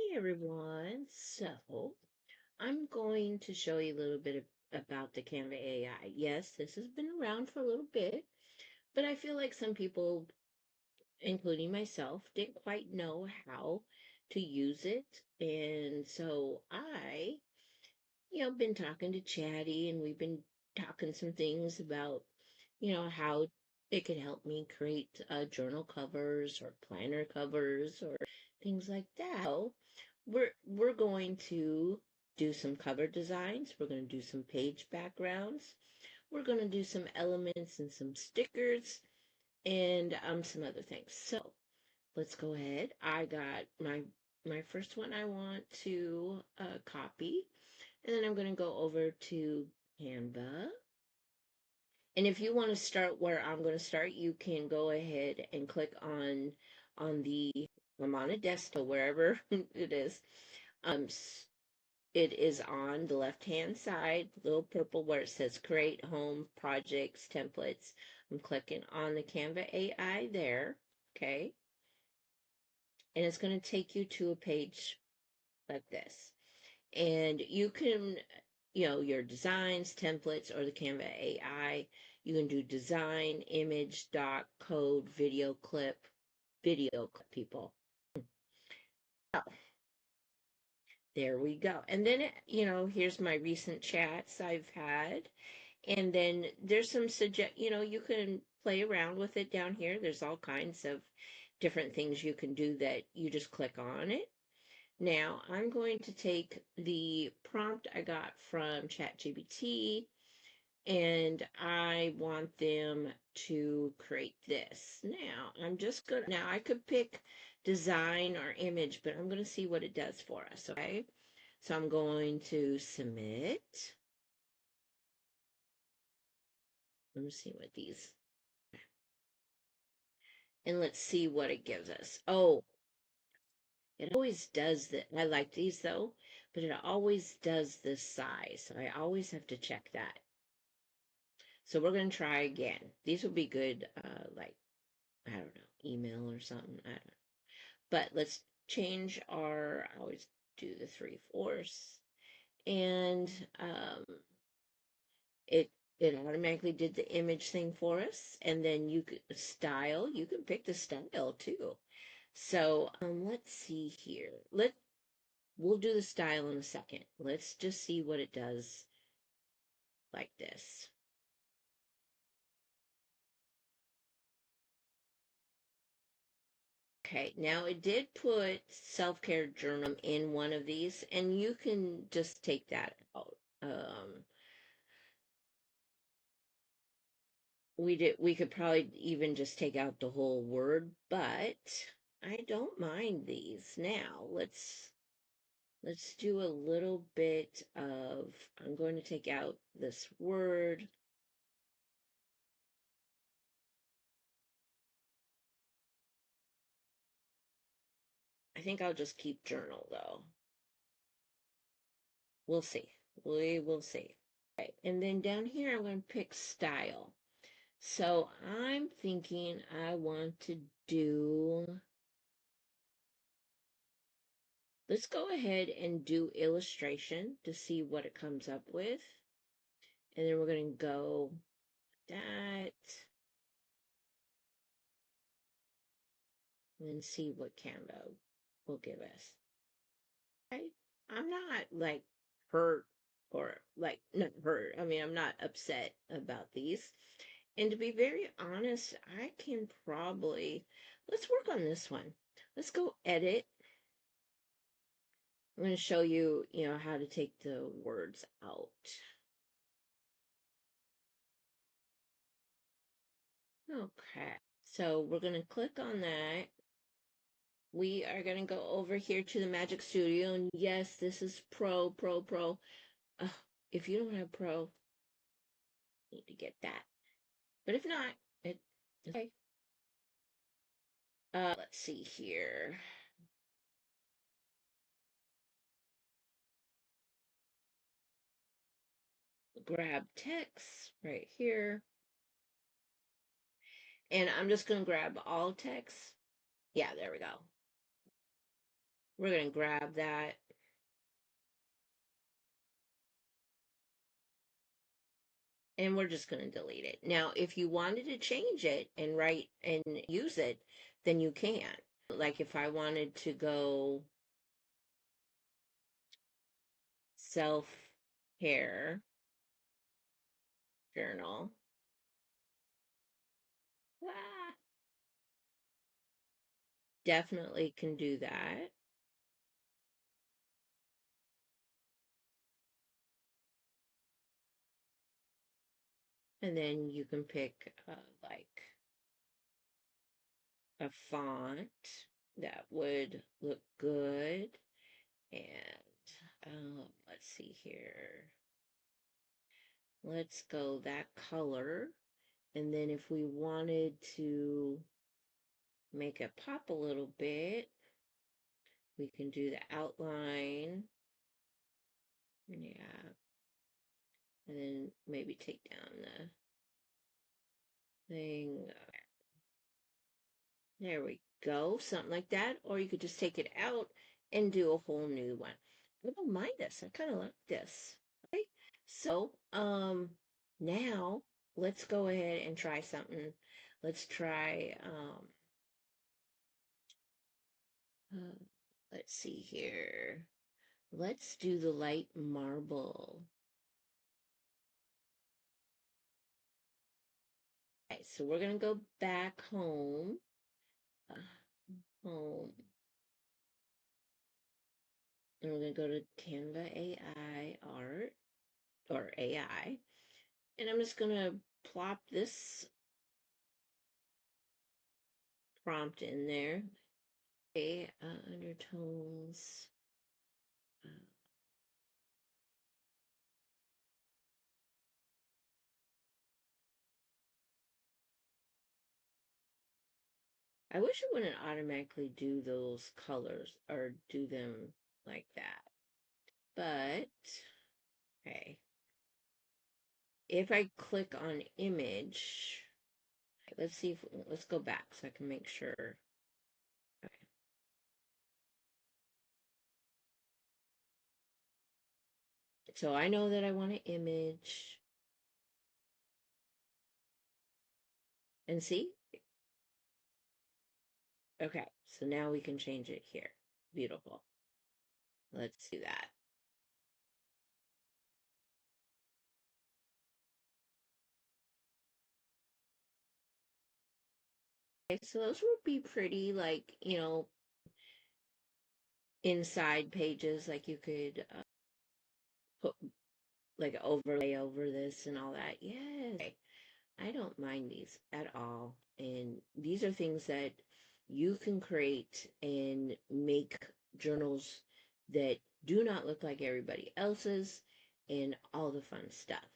Hey everyone. So I'm going to show you a little bit about the Canva AI. Yes, this has been around for a little bit, but I feel like some people, including myself, didn't quite know how to use it. And so been talking to Chatty and we've been talking some things about, how it could help me create journal covers or planner covers or things like that. So we're going to do some cover designs. We're going to do some page backgrounds. We're going to do some elements and some stickers and some other things. So let's go ahead. I got my first one I want to copy, and then I'm going to go over to Canva. And if you want to start where I'm going to start, you can go ahead and click on the I'm on a desktop wherever it is. Um, it is on the left-hand side, little purple where it says Create Home Projects Templates. I'm clicking on the Canva AI there, okay? And it's going to take you to a page like this. And you can, your designs, templates, or the Canva AI. You can do design, image, doc, code, video clip, people. Oh, there we go. And then, here's my recent chats I've had. And then there's some you can play around with it down here. There's all kinds of different things you can do that you just click on it. Now, I'm going to take the prompt I got from ChatGPT and I want them to create this. Now I could pick design or image, but I'm going to see what it does for us, okay? So I'm going to submit. Let me see what these, and let's see what it gives us. Oh, it always does that. I like these though, but it always does this size. So I always have to check that. So we're going to try again. These would be good, like, I don't know, email or something. I don't know. But let's change I always do the 3/4. And it it automatically did the image thing for us. And then you can pick the style too. So let's see here. We'll do the style in a second. Let's just see what it does like this. Okay, now it did put self-care journal in one of these, and you can just take that out. We could probably even just take out the whole word, but I don't mind these. Now, let's do a little bit of, I'm going to take out this word. I think I'll just keep journal though. We'll see. We will see. Okay, and then down here I'm going to pick style. So I'm thinking I want to do, let's go ahead and do illustration to see what it comes up with. And then we're going to go that and then see what Canva will give us. I'm not like hurt or like not hurt. I mean, I'm not upset about these. And to be very honest, I can probably, let's work on this one. Let's go edit. I'm going to show you, how to take the words out. Okay. So we're going to click on that. We are going to go over here to the Magic Studio. And yes, this is Pro, Pro, Pro. If you don't have Pro, you need to get that. But if not, it's okay. Let's see here. Grab text right here. And I'm just going to grab all text. Yeah, there we go. We're going to grab that. And we're just going to delete it. Now, if you wanted to change it and write and use it, then you can. Like if I wanted to go self-care journal, ah, definitely can do that. And then you can pick like a font that would look good. And let's see here. Let's go that color. And then if we wanted to make it pop a little bit, we can do the outline. Yeah. And then maybe take down the thing. There we go. Something like that. Or you could just take it out and do a whole new one. I don't mind this. I kind of like this. Okay. So, now let's go ahead and try something. Let's try, uh, let's see here. Let's do the light marble. Okay, so we're gonna go back home. Uh, home. And we're gonna go to Canva AI art or AI. And I'm just gonna plop this prompt in there. Okay, undertones. Uh, I wish it wouldn't automatically do those colors or do them like that. But, hey, if I click on image, let's see if, let's go back so I can make sure. Okay. So I know that I want an image. And see? Okay, so now we can change it here. Beautiful. Let's do that. Okay, so those would be pretty, like, inside pages. Like you could put like an overlay over this and all that. Yes. Okay. I don't mind these at all. And these are things that you can create and make journals that do not look like everybody else's and all the fun stuff.